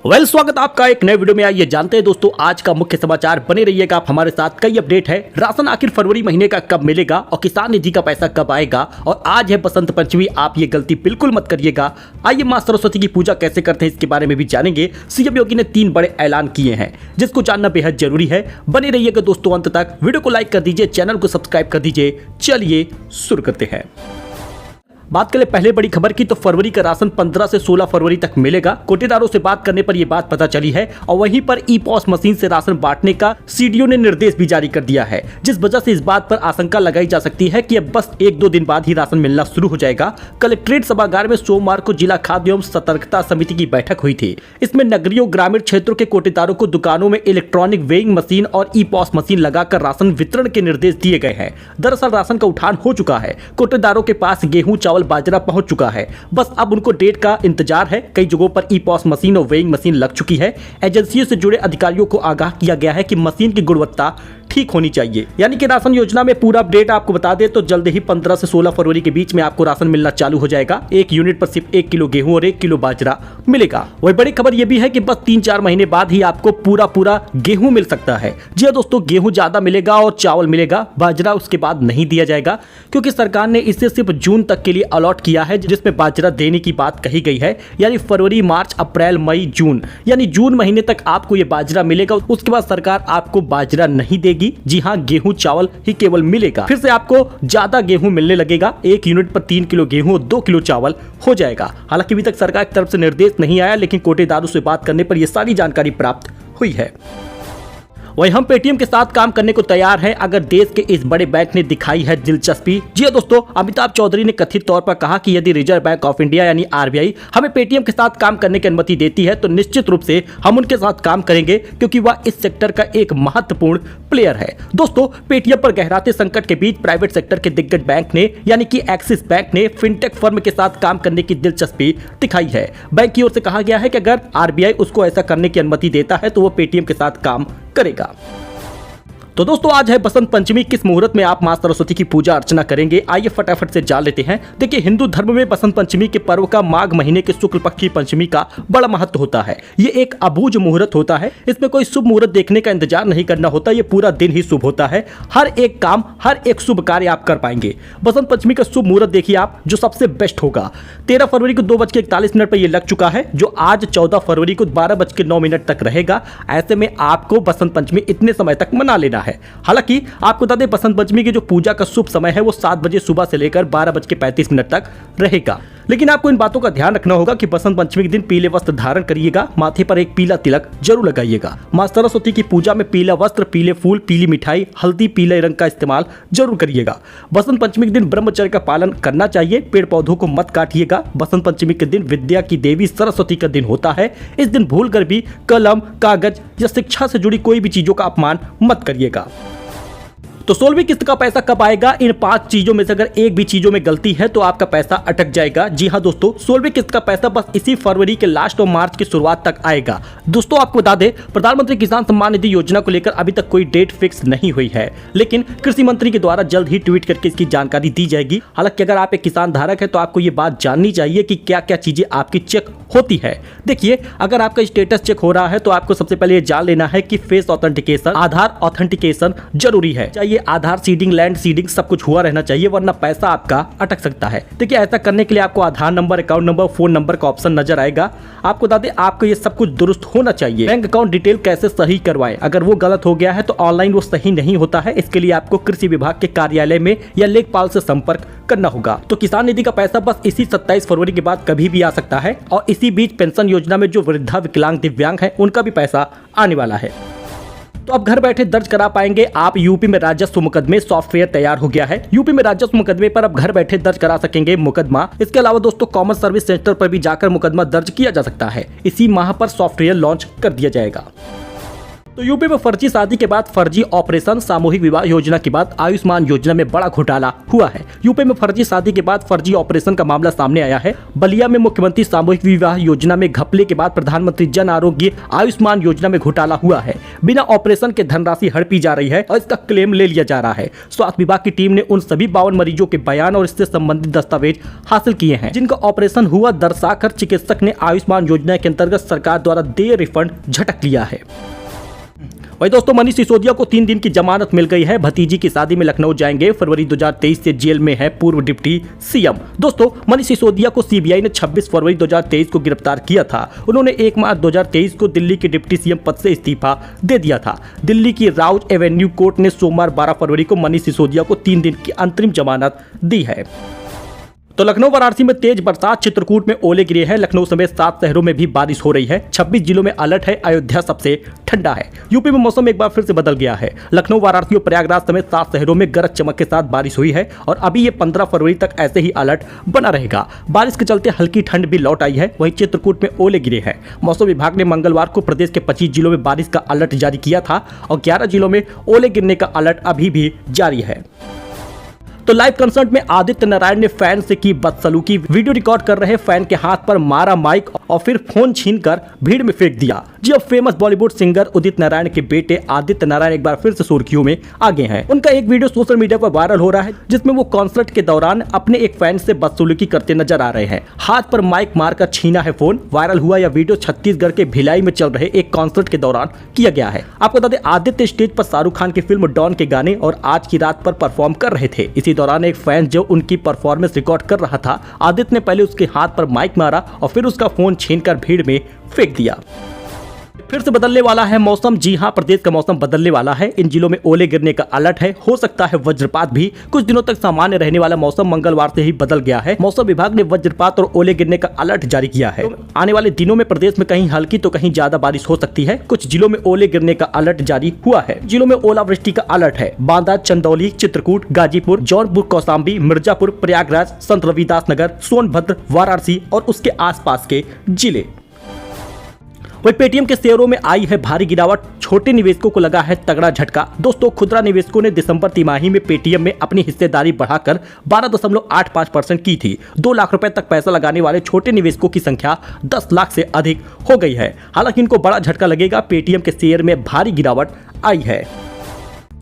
स्वागत आपका एक नए वीडियो में। आइए जानते हैं दोस्तों आज का मुख्य समाचार। बने रहिएगा आप हमारे साथ, कई अपडेट है। राशन आखिर फरवरी महीने का कब मिलेगा और किसान निधि का पैसा कब आएगा, और आज है बसंत पंचमी, आप ये गलती बिल्कुल मत करिएगा। आइए मां सरस्वती की पूजा कैसे करते हैं इसके बारे में भी जानेंगे। सीएम योगी ने 3 बड़े ऐलान किए हैं जिसको जानना बेहद जरूरी है। बने रहिएगा दोस्तों अंत तक। वीडियो को लाइक कर दीजिए, चैनल को सब्सक्राइब कर दीजिए। चलिए शुरू करते हैं। बात करें पहले बड़ी खबर की तो फरवरी का राशन 15 से 16 फरवरी तक मिलेगा। कोटेदारों से बात करने पर यह बात पता चली है और वहीं पर ई-पॉस मशीन से राशन बांटने का सीडीओ ने निर्देश भी जारी कर दिया है, जिस वजह से इस बात पर आशंका लगाई जा सकती है कि अब बस 1-2 दिन बाद ही राशन मिलना शुरू हो जाएगा। कलेक्ट्रेट सभागार में सोमवार को जिला खाद्य एवं सतर्कता समिति की बैठक हुई थी। इसमें नगरीय ग्रामीण क्षेत्रों के कोटेदारों को दुकानों में इलेक्ट्रॉनिक वेइंग मशीन और ई-पॉस मशीन लगाकर राशन वितरण के निर्देश दिए गए हैं। दरअसल राशन का उठान हो चुका है, कोटेदारों के पास गेहूं चावल बाजरा पहुंच चुका है, बस अब उनको डेट का इंतजार है। कई जगहों पर ई-पॉस मशीन और वेइंग मशीन लग चुकी है। एजेंसियों से जुड़े अधिकारियों को आगाह किया गया है कि मशीन की गुणवत्ता ठीक होनी चाहिए। यानी कि राशन योजना में पूरा अपडेट आपको बता दे तो जल्द ही 15 से 16 फरवरी के बीच में आपको राशन मिलना चालू हो जाएगा। एक यूनिट पर सिर्फ 1 किलो गेहूं और 1 किलो बाजरा मिलेगा। वही बड़ी खबर यह भी है कि बस 3-4 महीने बाद ही आपको पूरा गेहूं मिल सकता है। जी हाँ दोस्तों, गेहूं ज्यादा मिलेगा और चावल मिलेगा, बाजरा उसके बाद नहीं दिया जाएगा, क्योंकि सरकार ने इसे सिर्फ जून तक के लिए अलॉट किया है, जिसमें बाजरा देने की बात कही गई है। यानी फरवरी, मार्च, अप्रैल, मई, जून, यानी जून महीने तक आपको ये बाजरा मिलेगा। उसके बाद सरकार आपको बाजरा नहीं देगी। जी हाँ, गेहूं चावल ही केवल मिलेगा। फिर से आपको ज्यादा गेहूं मिलने लगेगा। 1 यूनिट पर 3 किलो गेहूं और 2 किलो चावल हो जाएगा। हालांकि अभी तक सरकार की तरफ से निर्देश नहीं आया, लेकिन कोटेदारों से बात करने पर यह सारी जानकारी प्राप्त हुई है। वही हम पेटीएम के साथ काम करने को तैयार हैं अगर देश के इस बड़े बैंक ने दिखाई है दिलचस्पी। जी हाँ दोस्तों, अमिताभ चौधरी ने कथित तौर पर कहा कि यदि रिजर्व बैंक ऑफ इंडिया यानी आरबीआई हमें पेटीएम के साथ काम करने की अनुमति देती है तो निश्चित रूप से हम उनके साथ काम करेंगे, क्योंकि वह इस सेक्टर का एक महत्वपूर्ण प्लेयर है। दोस्तों, पेटीएम पर गहराते संकट के बीच प्राइवेट सेक्टर के दिग्गज बैंक ने यानी कि एक्सिस बैंक ने फिनटेक फर्म के साथ काम करने की दिलचस्पी दिखाई है। बैंक की ओर से कहा गया है कि अगर आरबीआई उसको ऐसा करने की अनुमति देता है तो वो पेटीएम के साथ काम करेगा। तो दोस्तों, आज है बसंत पंचमी। किस मुहूर्त में आप मां सरस्वती की पूजा अर्चना करेंगे, आइए फटाफट से जान लेते हैं। देखिए, हिंदू धर्म में बसंत पंचमी के पर्व का माघ महीने के शुक्ल पक्ष की पंचमी का बड़ा महत्व होता है। ये एक अबूझ मुहूर्त होता है। इसमें कोई शुभ मुहूर्त देखने का इंतजार नहीं करना होता, ये पूरा दिन ही शुभ होता है। हर एक काम, हर एक शुभ कार्य आप कर पाएंगे। बसंत पंचमी का शुभ मुहूर्त देखिए आप, जो सबसे बेस्ट होगा। 13 फरवरी को 2:41 पर यह लग चुका है, जो आज 14 फरवरी को 12:09 तक रहेगा। ऐसे में आपको बसंत पंचमी इतने समय तक मना लेना है। हालांकि आपको बता दें, बसंत पंचमी की जो पूजा का शुभ समय है वो 7 बजे सुबह से लेकर 12:35 तक रहेगा। लेकिन आपको इन बातों का ध्यान रखना होगा कि बसंत पंचमी के दिन पीले वस्त्र धारण करिएगा, माथे पर एक पीला तिलक जरूर लगाइएगा। मां सरस्वती की पूजा में पीला वस्त्र, पीले फूल, पीली मिठाई, हल्दी, पीले रंग का इस्तेमाल जरूर करिएगा। बसंत पंचमी के दिन ब्रह्मचर्य का पालन करना चाहिए। पेड़ पौधों को मत काटिएगा। बसंत पंचमी के दिन विद्या की देवी सरस्वती का दिन होता है। इस दिन भूलकर भी कलम, कागज या शिक्षा से जुड़ी कोई भी चीजों का अपमान मत करिएगा। तो 16वीं किस्त का पैसा कब आएगा? इन 5 चीजों में से अगर एक भी चीजों में गलती है तो आपका पैसा अटक जाएगा। जी हाँ दोस्तों, 16वीं किस्त का पैसा बस इसी फरवरी के लास्ट और मार्च की शुरुआत तक आएगा। दोस्तों, आपको बता दें, प्रधानमंत्री किसान सम्मान निधि योजना को लेकर अभी तक कोई डेट फिक्स नहीं हुई है, लेकिन कृषि मंत्री के द्वारा जल्द ही ट्वीट करके इसकी जानकारी दी जाएगी। हालांकि अगर आप एक किसान धारक है तो आपको ये बात जाननी चाहिए कि क्या क्या चीजें आपकी चेक होती है। देखिए, अगर आपका स्टेटस चेक हो रहा है तो आपको सबसे पहले ये जान लेना है कि फेस ऑथेंटिकेशन, आधार ऑथेंटिकेशन जरूरी है। चाहिए आधार सीडिंग, लैंड सीडिंग सब कुछ हुआ रहना चाहिए, वरना पैसा आपका अटक सकता है। देखिए, ऐसा करने के लिए आपको Aadhaar number, account number, phone number का ऑप्शन नजर आएगा। आपको बता दें, आपको ये सब कुछ दुरुस्त होना चाहिए। बैंक अकाउंट डिटेल कैसे सही करवाएं, अगर वो गलत हो गया है तो ऑनलाइन वो सही नहीं होता है। इसके लिए आपको कृषि विभाग के कार्यालय में या लेखपाल से संपर्क करना होगा। तो किसान निधि का पैसा बस इसी 27 फरवरी के बाद कभी भी आ सकता है, और इसी बीच पेंशन योजना में जो वृद्धा, विकलांग, दिव्यांग है उनका भी पैसा आने वाला है। तो अब घर बैठे दर्ज करा पाएंगे आप यूपी में राजस्व मुकदमे। सॉफ्टवेयर तैयार हो गया है। यूपी में राजस्व मुकदमे पर अब घर बैठे दर्ज करा सकेंगे मुकदमा। इसके अलावा दोस्तों, कॉमन सर्विस सेंटर पर भी जाकर मुकदमा दर्ज किया जा सकता है। इसी माह पर सॉफ्टवेयर लॉन्च कर दिया जाएगा। तो यूपी में फर्जी शादी के बाद फर्जी ऑपरेशन, सामूहिक विवाह योजना के बाद आयुष्मान योजना में बड़ा घोटाला हुआ है। यूपी में फर्जी शादी के बाद फर्जी ऑपरेशन का मामला सामने आया है। बलिया में मुख्यमंत्री सामूहिक विवाह योजना में घपले के बाद प्रधानमंत्री जन आरोग्य आयुष्मान योजना में घोटाला हुआ है। बिना ऑपरेशन के धनराशि हड़पी जा रही है और इसका क्लेम ले लिया जा रहा है। स्वास्थ्य विभाग की टीम ने उन सभी 52 मरीजों के बयान और इससे संबंधित दस्तावेज हासिल किए हैं जिनका ऑपरेशन हुआ दर्शाकर चिकित्सक ने आयुष्मान योजना के अंतर्गत सरकार द्वारा देय रिफंड झटक लिया है। वही दोस्तों, मनीष सिसोदिया को 3 दिन की जमानत मिल गई है। भतीजी की शादी में लखनऊ जाएंगे। फरवरी 2023 से जेल में है पूर्व डिप्टी सीएम। दोस्तों, मनीष सिसोदिया को सीबीआई ने 26 फरवरी 2023 को गिरफ्तार किया था। उन्होंने 1 मार्च 2023 को दिल्ली के डिप्टी सीएम पद से इस्तीफा दे दिया था। दिल्ली की राउज एवेन्यू कोर्ट ने सोमवार 12 फरवरी को मनीष सिसोदिया को 3 दिन की अंतरिम जमानत दी है। तो लखनऊ वाराणसी में तेज बरसात, चित्रकूट में ओले गिरे हैं। लखनऊ समेत 7 शहरों में भी बारिश हो रही है। 26 जिलों में अलर्ट है। अयोध्या सबसे ठंडा है। यूपी में मौसम एक बार फिर से बदल गया है। लखनऊ, वाराणसी और प्रयागराज समेत 7 शहरों में गरज चमक के साथ बारिश हुई है और अभी ये 15 फरवरी तक ऐसे ही अलर्ट बना रहेगा। बारिश के चलते हल्की ठंड भी लौट आई है। वहीं चित्रकूट में ओले गिरे हैं। मौसम विभाग ने मंगलवार को प्रदेश के 25 जिलों में बारिश का अलर्ट जारी किया था और 11 जिलों में ओले गिरने का अलर्ट अभी भी जारी है। तो लाइव कंसर्ट में आदित्य नारायण ने फैन से की बदसलूकी। वीडियो रिकॉर्ड कर रहे फैन के हाथ पर मारा माइक और फिर फोन छीनकर भीड़ में फेंक दिया। जी, अब फेमस बॉलीवुड सिंगर उदित नारायण के बेटे आदित्य नारायण एक बार फिर से सुर्खियों में आ गए हैं। उनका एक वीडियो सोशल मीडिया पर वायरल हो रहा है जिसमें वो कॉन्सर्ट के दौरान अपने एक फैन से बदसलूकी करते नजर आ रहे हैं। हाथ पर माइक मारकर छीना है फोन। वायरल हुआ यह वीडियो छत्तीसगढ़ के भिलाई में चल रहे एक कॉन्सर्ट के दौरान किया गया है। आपको बता दें, आदित्य स्टेज पर शाहरुख खान की फिल्म डॉन के गाने और आज की रात पर परफॉर्म कर रहे थे। इसी दौरान एक फैन जो उनकी परफॉर्मेंस रिकॉर्ड कर रहा था, आदित्य ने पहले उसके हाथ पर माइक मारा और फिर उसका फोन छीनकर भीड़ में फेंक दिया। फिर से बदलने वाला है मौसम। जी हां, प्रदेश का मौसम बदलने वाला है। इन जिलों में ओले गिरने का अलर्ट है। हो सकता है वज्रपात भी। कुछ दिनों तक सामान्य रहने वाला मौसम मंगलवार से ही बदल गया है। मौसम विभाग ने वज्रपात और ओले गिरने का अलर्ट जारी किया है। आने वाले दिनों में प्रदेश में कहीं हल्की तो कहीं ज्यादा बारिश हो सकती है। कुछ जिलों में ओले गिरने का अलर्ट जारी हुआ है। जिलों में ओलावृष्टि का अलर्ट है। बांदा, चंदौली, चित्रकूट, गाजीपुर, जौनपुर, कौशाम्बी, मिर्जापुर, प्रयागराज, संत रविदास नगर, सोनभद्र, वाराणसी और उसके आसपास के जिले। वही पेटीएम के शेयरों में आई है भारी गिरावट। छोटे निवेशकों को लगा है तगड़ा झटका। दोस्तों, खुदरा निवेशकों ने दिसंबर तिमाही में पेटीएम में अपनी हिस्सेदारी बढ़ाकर 12.85% की थी। 2 लाख रुपए तक पैसा लगाने वाले छोटे निवेशकों की संख्या 10 लाख से अधिक हो गई है। हालांकि इनको बड़ा झटका लगेगा। पेटीएम के शेयर में भारी गिरावट आई है।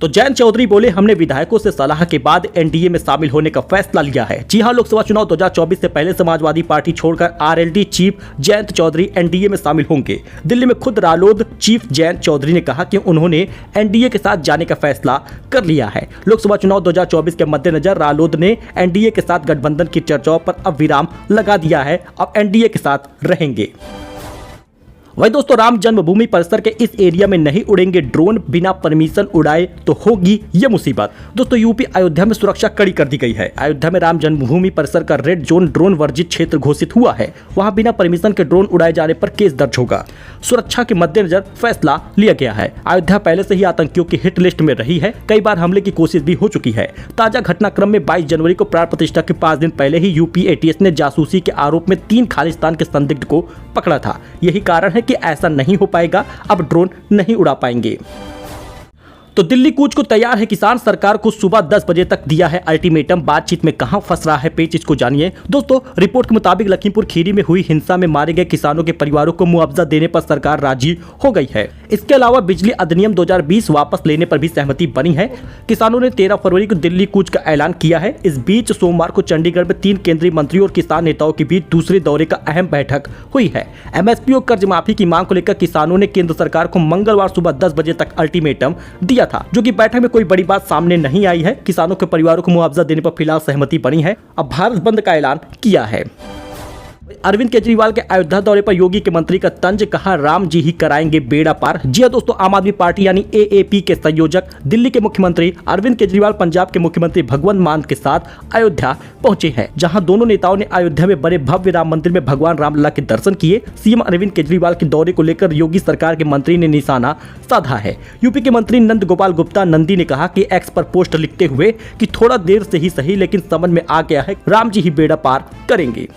तो जयंत चौधरी बोले, हमने विधायकों से सलाह के बाद एनडीए में शामिल होने का फैसला लिया है। जी हां, लोकसभा चुनाव 2024 से पहले समाजवादी पार्टी छोड़कर RLD chief Jayant Chaudhary NDA में शामिल होंगे। दिल्ली में खुद रालोद चीफ जयंत चौधरी ने कहा कि उन्होंने एनडीए के साथ जाने का फैसला कर लिया है। लोकसभा चुनाव 2024 के मद्देनजर रालोद ने एनडीए के साथ गठबंधन की चर्चाओं पर अब विराम लगा दिया है। अब एनडीए के साथ रहेंगे। वही दोस्तों, राम जन्मभूमि परिसर के इस एरिया में नहीं उड़ेंगे ड्रोन। बिना परमिशन उड़ाए तो होगी ये मुसीबत। दोस्तों, यूपी अयोध्या में सुरक्षा कड़ी कर दी गई है। अयोध्या में राम जन्मभूमि परिसर का रेड जोन ड्रोन वर्जित क्षेत्र घोषित हुआ है। वहां बिना परमिशन के ड्रोन उड़ाए जाने पर केस दर्ज होगा। सुरक्षा के मद्देनजर फैसला लिया गया है। अयोध्या पहले से ही आतंकियों की हिट लिस्ट में रही है। कई बार हमले की कोशिश भी हो चुकी है। ताजा घटनाक्रम में 22 जनवरी को प्राण प्रतिष्ठा के 5 दिन पहले ही यूपी एटीएस ने जासूसी के आरोप में 3 खालिस्तान के संदिग्ध को पकड़ा था। यही कारण है कि ऐसा नहीं हो पाएगा। अब ड्रोन नहीं उड़ा पाएंगे। तो दिल्ली कूच को तैयार है किसान। सरकार को सुबह 10 बजे तक दिया है अल्टीमेटम। बातचीत में कहां फंस रहा है पेच, इसको जानिए। दोस्तों, रिपोर्ट के मुताबिक लखीमपुर खीरी में हुई हिंसा में मारे गए किसानों के परिवारों को मुआवजा देने पर सरकार राजी हो गई है। इसके अलावा बिजली अधिनियम 2020 वापस लेने पर भी सहमति बनी है। किसानों ने 13 फरवरी को दिल्ली कूच का ऐलान किया है। इस बीच सोमवार को चंडीगढ़ में 3 केंद्रीय मंत्रियों और किसान नेताओं के बीच दूसरे दौरे का अहम बैठक हुई है। एमएसपी और कर्ज माफी की मांग को लेकर किसानों ने केंद्र सरकार को मंगलवार सुबह 10 बजे तक अल्टीमेटम दिया था, जो कि बैठक में कोई बड़ी बात सामने नहीं आई है। किसानों के परिवारों को मुआवजा देने पर फिलहाल सहमति बनी है। अब भारत बंद का ऐलान किया है। अरविंद केजरीवाल के अयोध्या दौरे पर योगी के मंत्री का तंज, कहा राम जी ही कराएंगे बेड़ा पार। जी हां दोस्तों, आम आदमी पार्टी यानी एएपी के संयोजक दिल्ली के मुख्यमंत्री अरविंद केजरीवाल पंजाब के मुख्यमंत्री भगवंत मान के साथ अयोध्या पहुंचे हैं, जहां दोनों नेताओं ने अयोध्या में बड़े भव्य राम मंदिर में भगवान रामलला के दर्शन किए। सीएम अरविंद केजरीवाल के दौरे को लेकर योगी सरकार के मंत्री ने निशाना साधा है। यूपी के मंत्री नंद गोपाल गुप्ता नंदी ने कहा कि एक्स पर पोस्ट लिखते हुए कि थोड़ा देर से ही सही, लेकिन समझ में आ गया है राम जी ही बेड़ा पार करेंगे।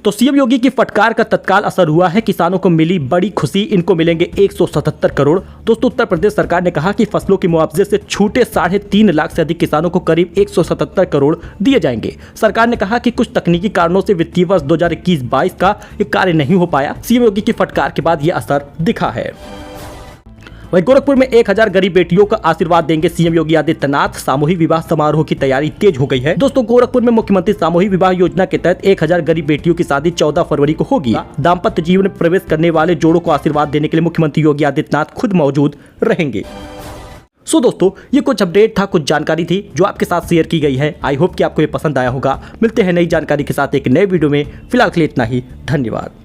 तो सीएम योगी की फटकार का तत्काल असर हुआ है, किसानों को मिली बड़ी खुशी, इनको मिलेंगे 177 करोड़। दोस्तों उत्तर प्रदेश सरकार ने कहा कि फसलों के मुआवजे से छूटे 3.5 लाख से अधिक किसानों को करीब 177 करोड़ दिए जाएंगे। सरकार ने कहा कि कुछ तकनीकी कारणों से वित्तीय वर्ष 2021-22 का ये कार्य नहीं हो पाया। सीएम योगी की फटकार के बाद ये असर दिखा है। वहीं गोरखपुर में 1000 गरीब बेटियों का आशीर्वाद देंगे सीएम योगी आदित्यनाथ। सामूहिक विवाह समारोह की तैयारी तेज हो गई है। दोस्तों गोरखपुर में मुख्यमंत्री सामूहिक विवाह योजना के तहत 1000 गरीब बेटियों की शादी 14 फरवरी को होगी। दाम्पत्य जीवन में प्रवेश करने वाले जोड़ों को आशीर्वाद देने के लिए मुख्यमंत्री योगी आदित्यनाथ खुद मौजूद रहेंगे। सो दोस्तों ये कुछ अपडेट था, कुछ जानकारी थी जो आपके साथ शेयर की गई है। आई होप कि आपको ये पसंद आया होगा। मिलते हैं नई जानकारी के साथ एक नए वीडियो में। फिलहाल के लिए इतना ही। धन्यवाद।